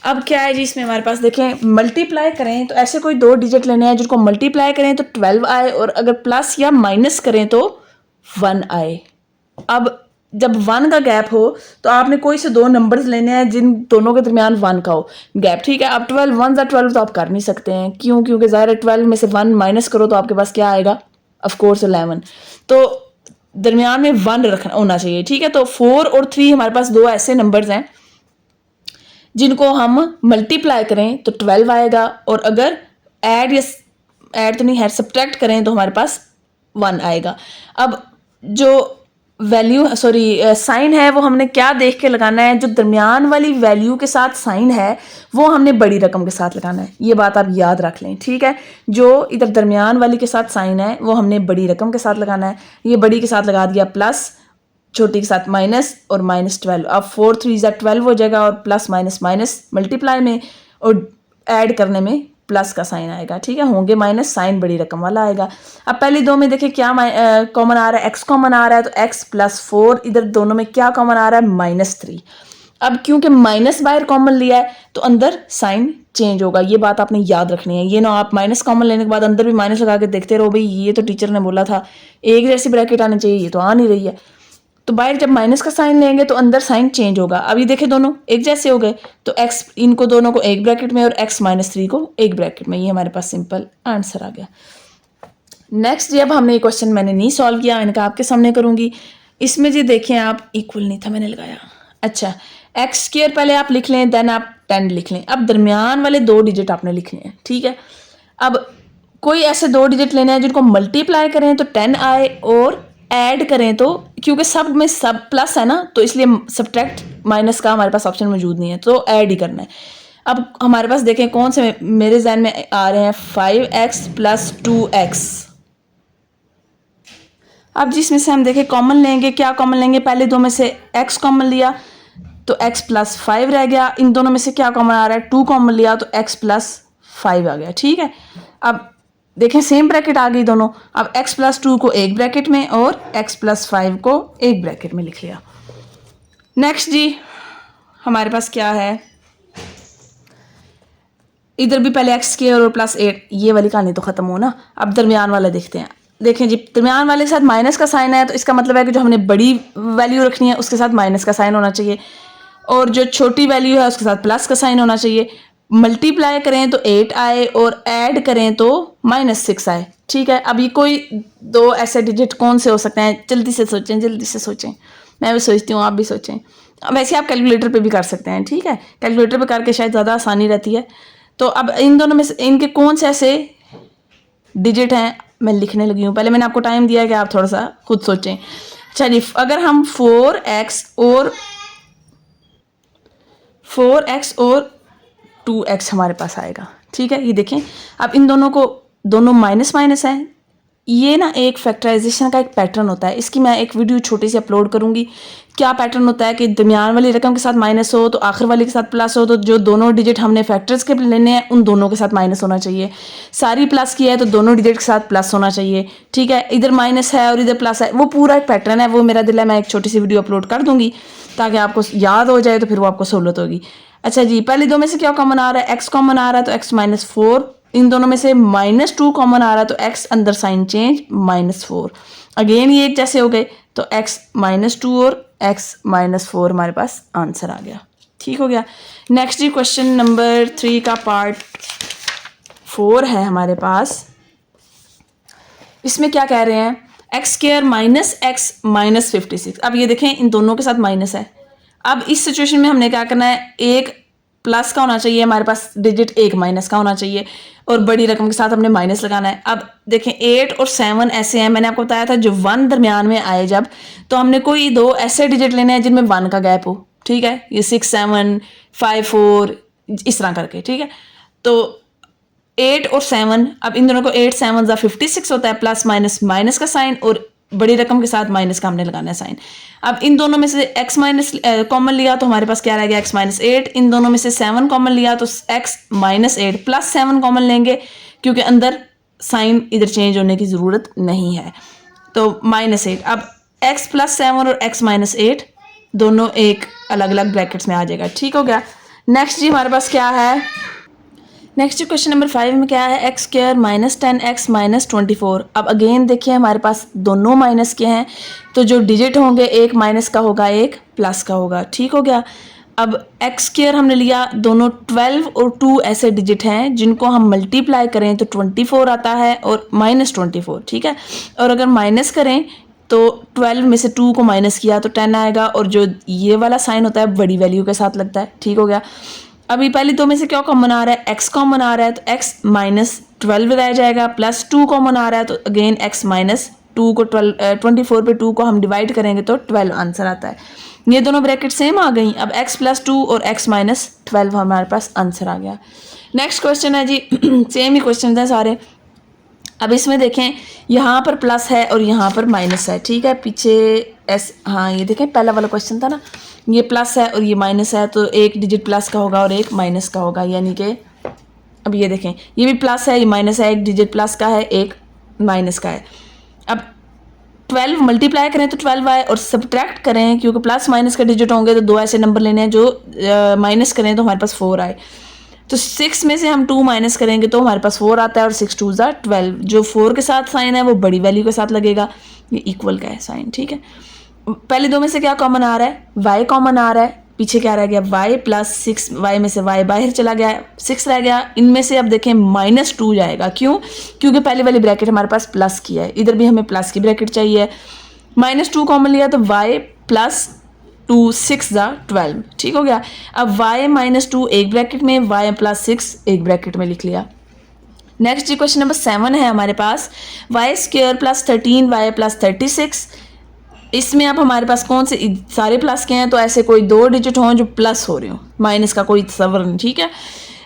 [SPEAKER 1] अब क्या है जी, इसमें हमारे पास देखें, मल्टीप्लाई करें तो ऐसे कोई 2 डिजिट लेने हैं जिनको मल्टीप्लाई करें तो 12 आए, और अगर प्लस या माइनस करें तो 1 आए। अब जब 1 का गैप हो तो आपने कोई से 2 नंबर्स लेने हैं जिन दोनों के दरमियान 1 का हो गैप, ठीक है। अब 12 1 12 तो आप कर नहीं सकते हैं, क्यों, क्योंकि ज़ाहिर है 12 में से 1 माइनस करो तो आपके पास क्या आएगा, ऑफ कोर्स 11, तो दरमियान में 1 रखना होना चाहिए, ठीक है। तो 4 और 3 हमारे पास 2 ऐसे नंबर्स हैं जिनको हम मल्टीप्लाई करें तो 12 आएगा, और अगर ऐड तो नहीं है, सब्ट्रैक्ट करें तो हमारे पास 1 आएगा। अब जो वैल्यू साइन है वो हमने क्या देख के लगाना है, जो दरमियान वाली वैल्यू के साथ साइन है वो हमने बड़ी रकम के साथ लगाना है, ये बात आप याद रख लें, ठीक है। जो इधर दरमियान वाली के साथ साइन है वो हमने बड़ी रकम के साथ लगाना है। ये बड़ी के साथ लगा दिया प्लस, छोटी के साथ माइनस, और -12। अब 4 3 12 हो जाएगा, और प्लस माइनस माइनस मल्टीप्लाई में और ऐड करने में प्लस का साइन आएगा, ठीक है, होंगे माइनस, साइन बड़ी रकम वाला आएगा। अब पहली दो में देखिए क्या कॉमन आ रहा है, x कॉमन आ रहा है, तो x प्लस 4, इधर दोनों में क्या कॉमन आ रहा है, -3। अब क्योंकि माइनस बाहर कॉमन लिया है तो अंदर साइन चेंज होगा, ये बात आपने याद रखनी है। ये ना आप माइनस कॉमन लेने के बाद अंदर भी माइनस लगा के देखते रहो, भाई ये तो टीचर ने बोला था एक जैसी ब्रैकेट आनी चाहिए, ये तो आ नहीं रही है। तो बाहर जब माइनस का साइन लेंगे तो अंदर साइन चेंज होगा। अब ये देखें दोनों एक जैसे हो गए, तो x इनको दोनों को एक ब्रैकेट में और x -3 को एक ब्रैकेट में, ये हमारे पास सिंपल आंसर आ गया। नेक्स्ट, जब हमने ये क्वेश्चन मैंने नहीं सॉल्व किया, मैंने कहा आपके सामने करूंगी, इसमें जी देखें आप, इक्वल नहीं था मैंने लगाया। अच्छा, एक्स स्क्वायर पहले आप लिख लें, देन आप 10 लिख लें। अब दरमियान वाले 2 डिजिट आपने लिखने हैं, ठीक है। अब कोई ऐसे 2 डिजिट लेने हैं जिनको मल्टीप्लाई करें तो 10 आए, और ऐड करें तो, क्योंकि सब में सब प्लस है ना, तो इसलिए सब्ट्रैक्ट माइनस का हमारे पास ऑप्शन मौजूद नहीं है, तो ऐड ही करना है। अब हमारे पास देखें कौन से मेरे जहन में आ रहे हैं, 5x प्लस 2x। अब जिसमें से हम देखें कॉमन लेंगे, क्या कॉमन लेंगे, पहले 2 में से x कॉमन लिया तो x प्लस 5 रह गया। इन दोनों में से क्या कॉमन आ रहा है, 2 कॉमन लिया तो x प्लस 5 आ गया, ठीक है। अब देखें सेम ब्रैकेट आ गई दोनों। अब x प्लस 2 को एक ब्रैकेट में और x प्लस 5 को एक ब्रैकेट में लिख लिया। नेक्स्ट जी हमारे पास क्या है, इधर भी पहले x स्क्वायर और प्लस 8, ये वाली कहानी तो खत्म हो ना। अब दरमियान वाला देखते हैं। देखें जी, दरमियान वाले के साथ माइनस का साइन है, तो इसका मतलब है कि जो हमने बड़ी वैल्यू रखनी है उसके साथ माइनस का साइन होना चाहिए, और जो छोटी वैल्यू है उसके साथ प्लस का साइन होना चाहिए। मल्टीप्लाई करें तो 8 आए, और ऐड करें तो -6 आए, ठीक है। अब ये कोई 2 ऐसे डिजिट कौन से हो सकते हैं, जल्दी से सोचें, जल्दी से सोचें। मैं भी सोचती हूँ, आप भी सोचें। वैसे आप कैलकुलेटर पे भी कर सकते हैं, ठीक है, कैलकुलेटर पे करके शायद ज़्यादा आसानी रहती है। तो अब इन दोनों में से इनके कौन से ऐसे डिजिट हैं, मैं लिखने लगी हूँ। पहले मैंने आपको टाइम दिया है कि आप थोड़ा सा खुद सोचें। चलिए, अगर हम 4x और 2x हमारे पास आएगा, ठीक है। ये देखें, अब इन दोनों को, दोनों माइनस माइनस है। ये ना एक फैक्टराइजेशन का एक पैटर्न होता है, इसकी मैं एक वीडियो छोटी सी अपलोड करूंगी। क्या पैटर्न होता है कि दरमियान वाली रकम के साथ माइनस हो तो आखिर वाले के साथ प्लस हो, तो जो दोनों डिजिट हमने फैक्टर्स के लेने हैं उन दोनों के साथ माइनस होना चाहिए। सारी प्लस की है तो दोनों डिजिट के साथ प्लस होना चाहिए, ठीक है। इधर माइनस है और इधर प्लस है, वो पूरा एक पैटर्न है, वो मेरा दिल है मैं एक छोटी सी वीडियो अपलोड कर दूंगी ताकि आपको याद हो जाए, तो फिर वो आपको सहूलत होगी। अच्छा जी, पहले 2 में से क्या कॉमन आ रहा है, x कॉमन आ रहा है तो x -4। इन दोनों में से -2 कॉमन आ रहा है तो x अंदर साइन चेंज -4। अगेन ये एक जैसे हो गए, तो x -2 और x -4 हमारे पास आंसर आ गया, ठीक हो गया। नेक्स्ट जी क्वेश्चन नंबर 3 का पार्ट 4 है हमारे पास। इसमें क्या कह रहे हैं, x² -x -56। अब ये देखें इन दोनों के साथ माइनस है। अब इस सिचुएशन में हमने क्या करना है, एक प्लस का होना चाहिए हमारे पास डिजिट, एक माइनस का होना चाहिए, और बड़ी रकम के साथ हमने माइनस लगाना है। अब देखें 8 और 7 ऐसे हैं, मैंने आपको बताया था जो 1 दरमियान में आए जब, तो हमने कोई 2 ऐसे डिजिट लेने हैं जिनमें 1 का गैप हो, ठीक है। ये 6 7 5 4 इस तरह करके, ठीक है। तो 8 और 7, अब इन दोनों को 8 7 56 होता है, प्लस माइनस माइनस का साइन, और बड़ी रकम के साथ माइनस का हमने लगाना है साइन। अब इन दोनों में से x माइनस कॉमन लिया तो हमारे पास क्या रह गया, x -8। इन दोनों में से 7 कॉमन लिया तो x -8 प्लस 7 कॉमन लेंगे, क्योंकि अंदर साइन इधर चेंज होने की ज़रूरत नहीं है, तो -8। अब x प्लस 7 और x -8 दोनों एक अलग अलग ब्रैकेट्स में आ जाएगा, ठीक हो गया। नेक्स्ट जी हमारे पास क्या है, नेक्स्ट क्वेश्चन नंबर 5 में क्या है, x² -10x -24। अब अगेन देखिए हमारे पास दोनों माइनस के हैं, तो जो डिजिट होंगे एक माइनस का होगा एक प्लस का होगा, ठीक हो गया। अब x² हमने लिया, दोनों 12 और 2 ऐसे डिजिट हैं जिनको हम मल्टीप्लाई करें तो 24 आता है, और -24, ठीक है। और अगर माइनस करें तो 12 में से 2 को माइनस किया तो 10 आएगा, और जो ये वाला साइन होता है बड़ी वैल्यू के साथ लगता है, ठीक हो गया। अभी पहले 2 में से क्या कॉमन आ रहा है, x कॉमन आ रहा है तो x -12 रह जाएगा, प्लस 2 कॉमन आ रहा है तो अगेन x -2 को 24 पे 2 को हम डिवाइड करेंगे तो 12 आंसर आता है। ये दोनों ब्रैकेट सेम आ गई। अब x +2 और x -12 हमारे पास आंसर आ गया। नेक्स्ट क्वेश्चन है जी सेम ही क्वेश्चन हैं सारे। अब इसमें देखें यहाँ पर प्लस है और यहाँ पर माइनस है, ठीक है। पीछे हाँ ये देखें पहला वाला क्वेश्चन था ना, ये प्लस है और ये माइनस है, तो एक डिजिट प्लस का होगा और एक माइनस का होगा, यानी कि अब ये देखें ये भी प्लस है ये माइनस है, एक डिजिट प्लस का है एक माइनस का है। अब 12 मल्टीप्लाई करें तो 12 आए, और सब्ट्रैक्ट करें क्योंकि प्लस माइनस का डिजिट होंगे तो 2 ऐसे नंबर लेने हैं जो माइनस करें तो हमारे पास 4 आए। तो 6 में से हम 2 माइनस करेंगे तो हमारे पास 4 आता है, और 6 2 12। जो 4 के साथ साइन है वो बड़ी वैल्यू के साथ लगेगा, ये इक्वल का है साइन, ठीक है। पहले 2 में से क्या कॉमन आ रहा है, y कॉमन आ रहा है, पीछे क्या रह गया y +6, y में से y बाहर चला गया, 6 रह गया। इनमें से अब देखें -2 जाएगा, क्यों? क्योंकि पहले वाली ब्रैकेट हमारे पास प्लस की है, इधर भी हमें प्लस की ब्रैकेट चाहिए। -2 कॉमन लिया तो y प्लस 2 6 ज़ा 12, ठीक हो गया। अब y -2 एक ब्रैकेट में, y प्लस 6 एक ब्रैकेट में लिख लिया। नेक्स्ट जी क्वेश्चन नंबर 7 है हमारे पास, y² प्लस 13 y प्लस 36। इसमें अब हमारे पास कौन से सारे प्लस के हैं, तो ऐसे कोई 2 डिजिट हों जो प्लस हो रहे हो, माइनस का कोई तस्वर नहीं, ठीक है।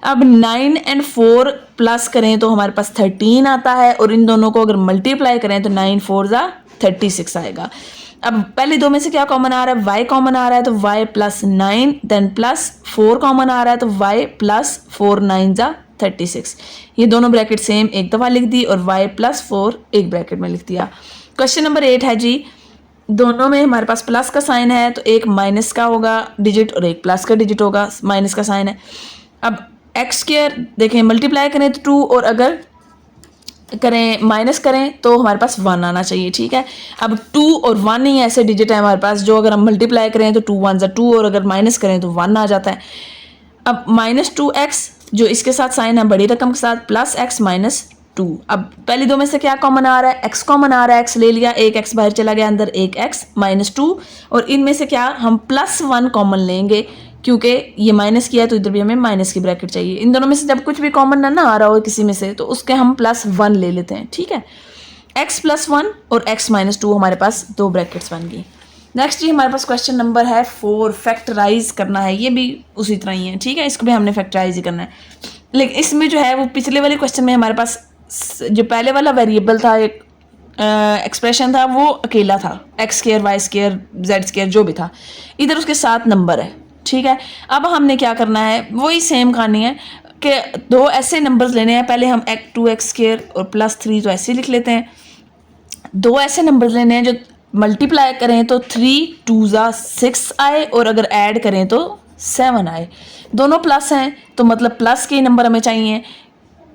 [SPEAKER 1] अब 9 और 4 प्लस करें तो हमारे पास 13 आता है, और इन दोनों को अगर मल्टीप्लाई करें तो 9 4 ज़ा 36 आएगा। अब पहले दो में से क्या कॉमन आ रहा है, y कॉमन आ रहा है तो y plus 9, then plus 4 common आ रहा है तो y प्लस 4 9 ज़ा 36। ये दोनों ब्रैकेट सेम एक दफ़ा लिख दी और y प्लस 4 एक ब्रैकेट में लिख दिया। क्वेश्चन नंबर 8 है जी, दोनों में हमारे पास प्लस का साइन है तो एक माइनस का होगा डिजिट और एक प्लस का डिजिट होगा, माइनस का साइन है। अब x² देखें मल्टीप्लाई करें तो 2, और अगर करें माइनस करें तो हमारे पास 1 आना चाहिए, ठीक है। अब 2 और 1 ही ऐसे डिजिट है हमारे पास जो अगर हम मल्टीप्लाई करें तो 2 1 ज़ा 2, और अगर माइनस करें तो 1 आ जाता है। अब -2x जो इसके साथ साइन है बड़ी रकम के साथ, प्लस x -2। अब पहली दो में से क्या कॉमन आ रहा है, x कॉमन आ रहा है, x ले लिया, एक x बाहर चला गया, अंदर एक x -2, और इनमें से क्या हम +1 कॉमन लेंगे, क्योंकि ये माइनस किया है तो इधर भी हमें माइनस की ब्रैकेट चाहिए। इन दोनों में से जब कुछ भी कॉमन ना आ रहा हो किसी में से, तो उसके हम +1 ले लेते हैं, ठीक है। x +1 और x -2 हमारे पास दो ब्रैकेट्स बन गई। नेक्स्ट जी हमारे पास क्वेश्चन नंबर है 4, फैक्टराइज करना है। ये भी उसी तरह ही है, ठीक है, इसको भी हमने फैक्टराइज ही करना है। लेकिन इसमें जो है वो पिछले वाले क्वेश्चन में हमारे पास जो पहले वाला वेरिएबल था, एक एक्सप्रेशन था, वो अकेला था, x² y² z² जो भी था, इधर उसके 7 नंबर है, ठीक है। अब हमने क्या करना है, वही सेम कहानी है कि दो ऐसे नंबर्स लेने हैं। पहले हम 2x² और +3 तो ऐसे लिख लेते हैं। दो ऐसे नंबर्स लेने हैं जो मल्टीप्लाई करें तो 3 2 ज़ा 6 आए, और अगर ऐड करें तो 7 आए। दोनों प्लस हैं तो मतलब प्लस के नंबर हमें चाहिए।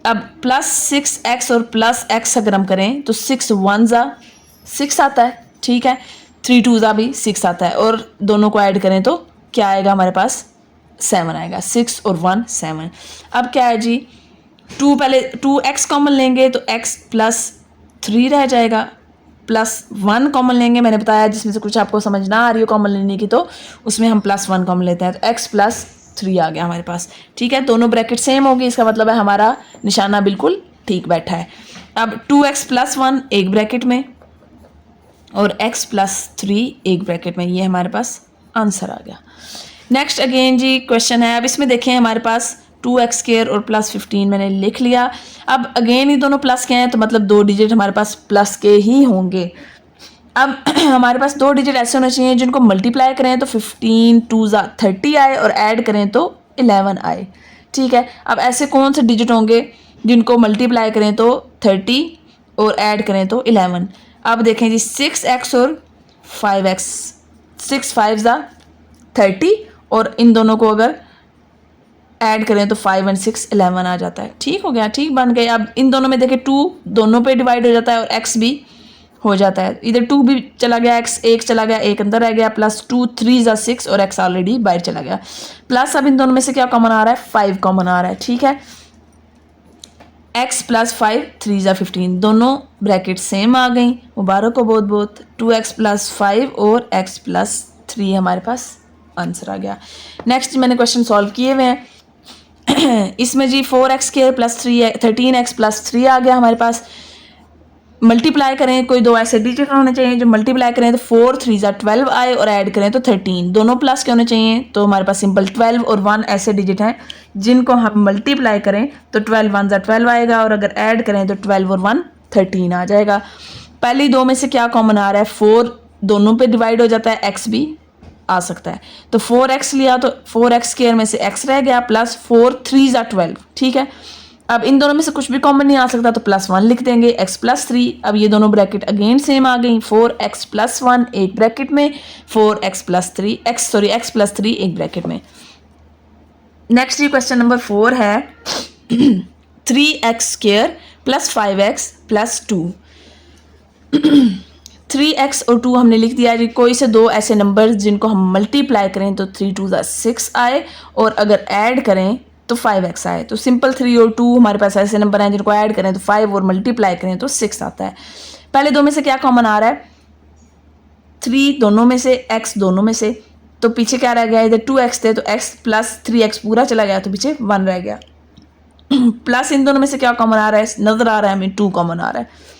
[SPEAKER 1] अब +6x और +x अगर हम करें तो 6 1 ज़ा 6 आता है, ठीक है, 3 2 ज़ा भी 6 आता है, और दोनों को ऐड करें तो क्या आएगा हमारे पास, 7 आएगा। 6 और 1 7। अब क्या है जी, 2 पहले 2x कॉमन लेंगे तो x +3 रह जाएगा, +1 कॉमन लेंगे, मैंने बताया जिसमें से कुछ आपको समझ ना आ रही हो कॉमन लेने की तो उसमें हम +1 कॉमन लेते हैं, तो x +3 आ गया हमारे पास, ठीक है। दोनों ब्रैकेट सेम होगी, इसका मतलब है हमारा निशाना बिल्कुल ठीक बैठा है। अब 2x +1 एक ब्रैकेट में और x +3 एक ब्रैकेट में, ये हमारे पास आंसर आ गया। नेक्स्ट अगेन जी क्वेश्चन है, अब इसमें देखें हमारे पास 2x² और +15 मैंने लिख लिया। अब अगेन ये दोनों प्लस के हैं तो मतलब दो डिजिट हमारे पास प्लस के ही होंगे। अब हमारे पास दो डिजिट ऐसे होने चाहिए जिनको मल्टीप्लाई करें तो 15 2 ज़ा 30 आए, और ऐड करें तो 11 आए, ठीक है। अब ऐसे कौन से डिजिट होंगे जिनको मल्टीप्लाई करें तो 30 और ऐड करें तो 11। अब देखें जी 6x और 5x, 6 5 ज़ा 30, और इन दोनों को अगर ऐड करें तो 5 और 6 11 आ जाता है, ठीक हो गया, ठीक बन गए। अब इन दोनों में देखें 2 दोनों पे डिवाइड हो जाता है और x भी हो जाता है, इधर 2 भी चला गया, x एक चला गया, एक अंदर रह गया, +2 3 ज़ा 6 और x ऑलरेडी बाहर चला गया। प्लस अब इन दोनों में से क्या कॉमन आ रहा है, 5 कॉमन आ रहा है, ठीक है। x +5 3 ज़ा 15, दोनों ब्रैकेट सेम आ गई, मुबारक हो बहुत बहुत। 2x +5 और x +3 हमारे पास आंसर आ गया। नेक्स्ट मैंने क्वेश्चन सॉल्व किए हुए हैं। इसमें जी 4x² +3 13x +3 आ गया हमारे पास। मल्टीप्लाई करें, कोई दो ऐसे डिजिट होने चाहिए जो मल्टीप्लाई करें तो 4 3 ज़ा 12 आए, और ऐड करें तो 13, दोनों प्लस के होने चाहिए। तो हमारे पास सिंपल 12 और 1 ऐसे डिजिट हैं जिनको हम मल्टीप्लाई करें तो 12 1 ज़ा 12 आएगा, और अगर ऐड करें तो 12 और 1 13 आ जाएगा। पहली दो में से क्या कॉमन आ रहा है, 4 दोनों पे डिवाइड हो जाता है, x भी आ सकता है, तो 4x लिया तो 4x² में से x रह गया, +4 3 ज़ा 12, ठीक है। अब इन दोनों में से कुछ भी कॉमन नहीं आ सकता तो +1 लिख देंगे, x +3। अब ये दोनों ब्रैकेट अगेन सेम आ गई, 4x +1 एक ब्रैकेट में, 4x +3 एक ब्रैकेट में। नेक्स्ट ये क्वेश्चन नंबर 4 है 3x² +5x +2। 3x और 2 हमने लिख दिया जी, कोई से दो ऐसे नंबर जिनको हम मल्टीप्लाई करें तो 3 2 ज़ा 6 आए, और अगर ऐड करें तो 5x आए। तो सिंपल 3 और 2 हमारे पास ऐसे नंबर हैं जिनको ऐड करें तो 5 और मल्टीप्लाई करें तो 6 आता है। पहले दो में से क्या कॉमन आ रहा है, 3 दोनों में से, x दोनों में से, तो पीछे क्या रह गया, इधर 2x थे तो x प्लस 3x पूरा चला गया तो पीछे 1 रह गया। प्लस इन दोनों में से क्या कॉमन आ रहा है, नजर आ रहा है हमें 2 कॉमन आ रहा है,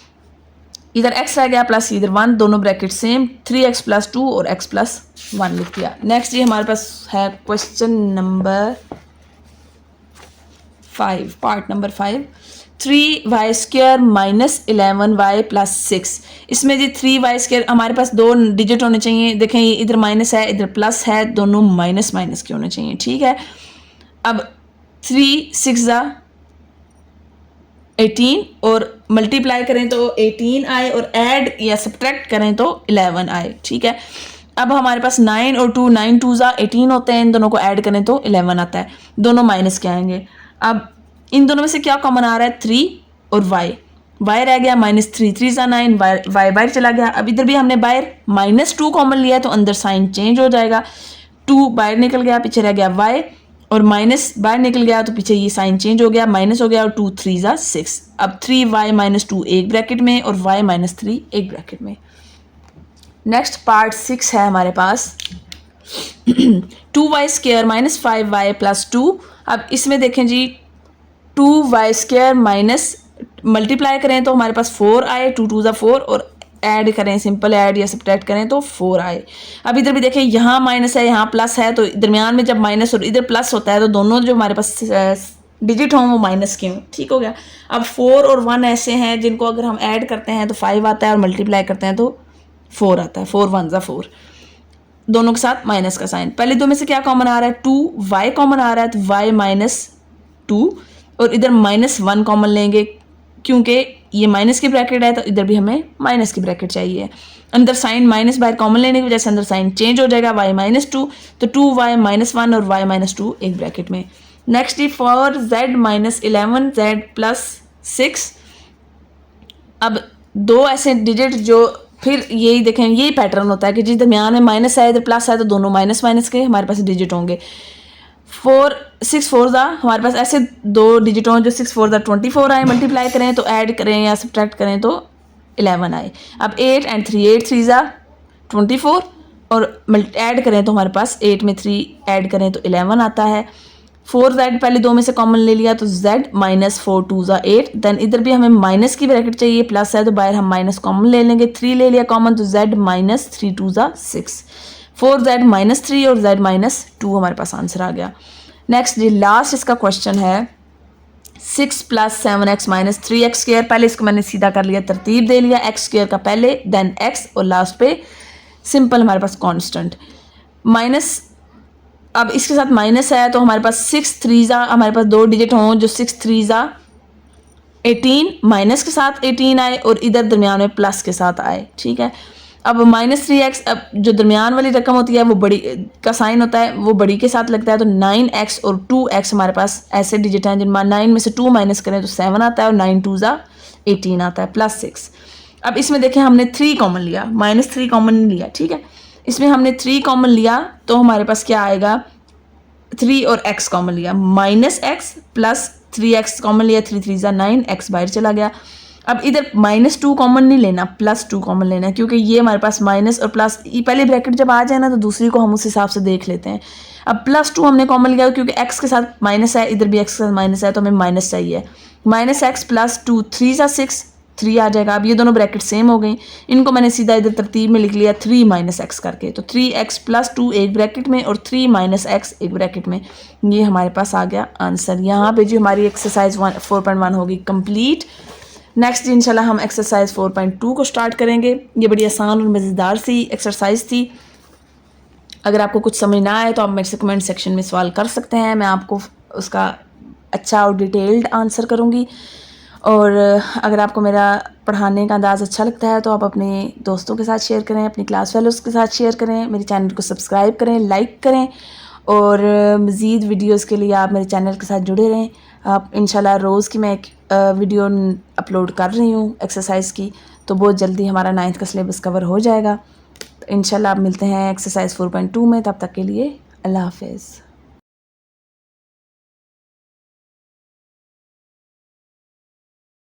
[SPEAKER 1] इधर x रह गया प्लस इधर 1, दोनों ब्रैकेट सेम, 3x प्लस 2 और x प्लस 1 लिख दिया। नेक्स्ट ये हमारे पास है question number 5, part number 5, 3y² minus 11y plus 6। इसमें जी 3y² हमारे पास 2 डिजिट होने चाहिए, देखें ये इधर माइनस है इधर प्लस है, दोनों माइनस माइनस के होने चाहिए, ठीक है। अब 3 6 18 और मल्टीप्लाई करें तो 18 आए और ऐड या सब्ट्रैक्ट करें तो 11 आए, ठीक है। अब हमारे पास 9 और 2, 9 2 18 होते हैं, इन दोनों को ऐड करें तो 11 आता है, दोनों माइनस के आएंगे। अब इन दोनों में से क्या कॉमन आ रहा है, 3 और y रह गया -3, 3 9, y बाहर चला गया। अब इधर भी हमने बाहर -2 कॉमन लिया है तो अंदर साइन चेंज हो जाएगा, 2 बाहर निकल गया, पीछे रह गया y और माइनस बाहर निकल गया तो पीछे ये साइन चेंज हो गया, माइनस हो गया और 2 3 6। अब 3y -2 एक ब्रैकेट में और y -3 एक ब्रैकेट में। नेक्स्ट पार्ट 6 है हमारे पास 2y² माइनस 5y प्लस 2। अब इसमें देखें जी 2y² माइनस मल्टीप्लाई करें तो हमारे पास 4 आए, 2 2 4 और ऐड करें, सिंपल ऐड या सब्ट्रैक्ट करें तो 4 आए। अब इधर भी देखें यहाँ माइनस है यहाँ प्लस है, तो दरमियान में जब माइनस और इधर प्लस होता है तो दोनों जो हमारे पास डिजिट हों वो माइनस के हों, ठीक हो गया। अब 4 और 1 ऐसे हैं जिनको अगर हम ऐड करते हैं तो 5 आता है और मल्टीप्लाई करते हैं तो 4 आता है, 4 1 4, दोनों के साथ माइनस का साइन। पहले दो में से क्या कॉमन आ रहा है, 2y कॉमन आ रहा है तो y -2 और इधर -1 कॉमन लेंगे क्योंकि ये माइनस की ब्रैकेट है तो इधर भी हमें माइनस की ब्रैकेट चाहिए। अंदर साइन माइनस बाहर कॉमन लेने की वजह से अंदर साइन चेंज हो जाएगा, y -2 तो 2y -1 और y -2 एक ब्रैकेट में। नेक्स्ट ही 4z -11z प्लस 6। अब दो ऐसे डिजिट जो फिर यही देखें यही पैटर्न होता है कि जिस दरमियान में माइनस है इधर प्लस है तो दोनों माइनस माइनस के हमारे पास डिजिट होंगे। 4 6 4 हमारे पास ऐसे दो डिजिट हों जो 6 4 24 आए, मल्टीप्लाई करें तो ऐड करें या सब्ट्रैक्ट करें तो 11 आए। अब 8 and 3 8 3 24 और ऐड करें तो हमारे पास 8 में 3 ऐड करें तो 11 आता है। 4z पहले दो में से कॉमन ले लिया तो z -4 2 8। देन इधर भी हमें माइनस की ब्रैकेट चाहिए, प्लस है तो बाहर हम माइनस कॉमन ले लेंगे, 3 ले लिया कॉमन तो z -3 2 6, 4z -3 और z -2 हमारे पास आंसर आ गया। नेक्स्ट जी लास्ट इसका क्वेश्चन है 6 + 7x - 3x²। पहले इसको मैंने सीधा कर लिया, तरतीब दे लिया, x² का पहले देन x और लास्ट पे सिंपल हमारे पास कांस्टेंट माइनस। अब इसके साथ माइनस है तो हमारे पास 6 3 हमारे पास दो डिजिट हों जो 6 3 18 माइनस के साथ 18 आए और इधर दरमियान में प्लस के साथ आए, ठीक है। अब -3x, अब जो दरमियान वाली रकम होती है वो बड़ी का साइन होता है वो बड़ी के साथ लगता है, तो 9x और 2x हमारे पास ऐसे डिजिट हैं जिनमें 9 में से 2 माइनस करें तो 7 आता है और 9 2 18 आता है प्लस 6। अब इसमें देखें हमने 3 कॉमन लिया, -3 कॉमन नहीं लिया, ठीक है। इसमें हमने 3 कॉमन लिया तो हमारे पास क्या आएगा, 3 और x कॉमन लिया, -x प्लस 3x कॉमन लिया, 3 3 9, x बाहर चला गया। अब इधर -2 कॉमन नहीं लेना, +2 कॉमन लेना है क्योंकि ये हमारे पास माइनस और प्लस पहले ब्रैकेट जब आ जाए ना तो दूसरी को हम उस हिसाब से देख लेते हैं। अब +2 हमने कॉमन लिया क्योंकि x के साथ माइनस है, इधर भी x के साथ माइनस है तो हमें माइनस चाहिए, -x + 2 3 6 3 आ जाएगा। अब ये दोनों ब्रैकेट सेम हो गई, इनको मैंने सीधा इधर तरतीब में लिख लिया 3 - x करके, तो 3x + 2 एक ब्रैकेट में और 3 - x एक ब्रैकेट में। ये हमारे पास आ गया आंसर। यहाँ पे जो हमारी एक्सरसाइज 4.1 होगी कंप्लीट। नेक्स्ट इंशाल्लाह हम एक्सरसाइज 4.2 को स्टार्ट करेंगे। ये बड़ी आसान और मज़ेदार सी एक्सरसाइज थी। अगर आपको कुछ समझ ना आए तो आप मेरे से कमेंट सेक्शन में सवाल कर सकते हैं, मैं आपको उसका अच्छा और डिटेल्ड आंसर करूँगी। और अगर आपको मेरा पढ़ाने का अंदाज़ अच्छा लगता है तो आप अपने दोस्तों के साथ शेयर करें, अपनी क्लास फेलोज़ के साथ शेयर करें, मेरे चैनल को सब्सक्राइब करें, लाइक करें और मज़ीद वीडियोस के लिए आप मेरे चैनल के साथ जुड़े रहें। आप इंशाल्लाह रोज़ की मैं एक वीडियो अपलोड कर रही हूँ एक्सरसाइज की, तो बहुत जल्दी हमारा 9th का सिलेबस कवर हो जाएगा। तो इंशाल्लाह आप मिलते हैं एक्सरसाइज 4.2 में, तब तक के लिए अल्लाह हाफ़िज़।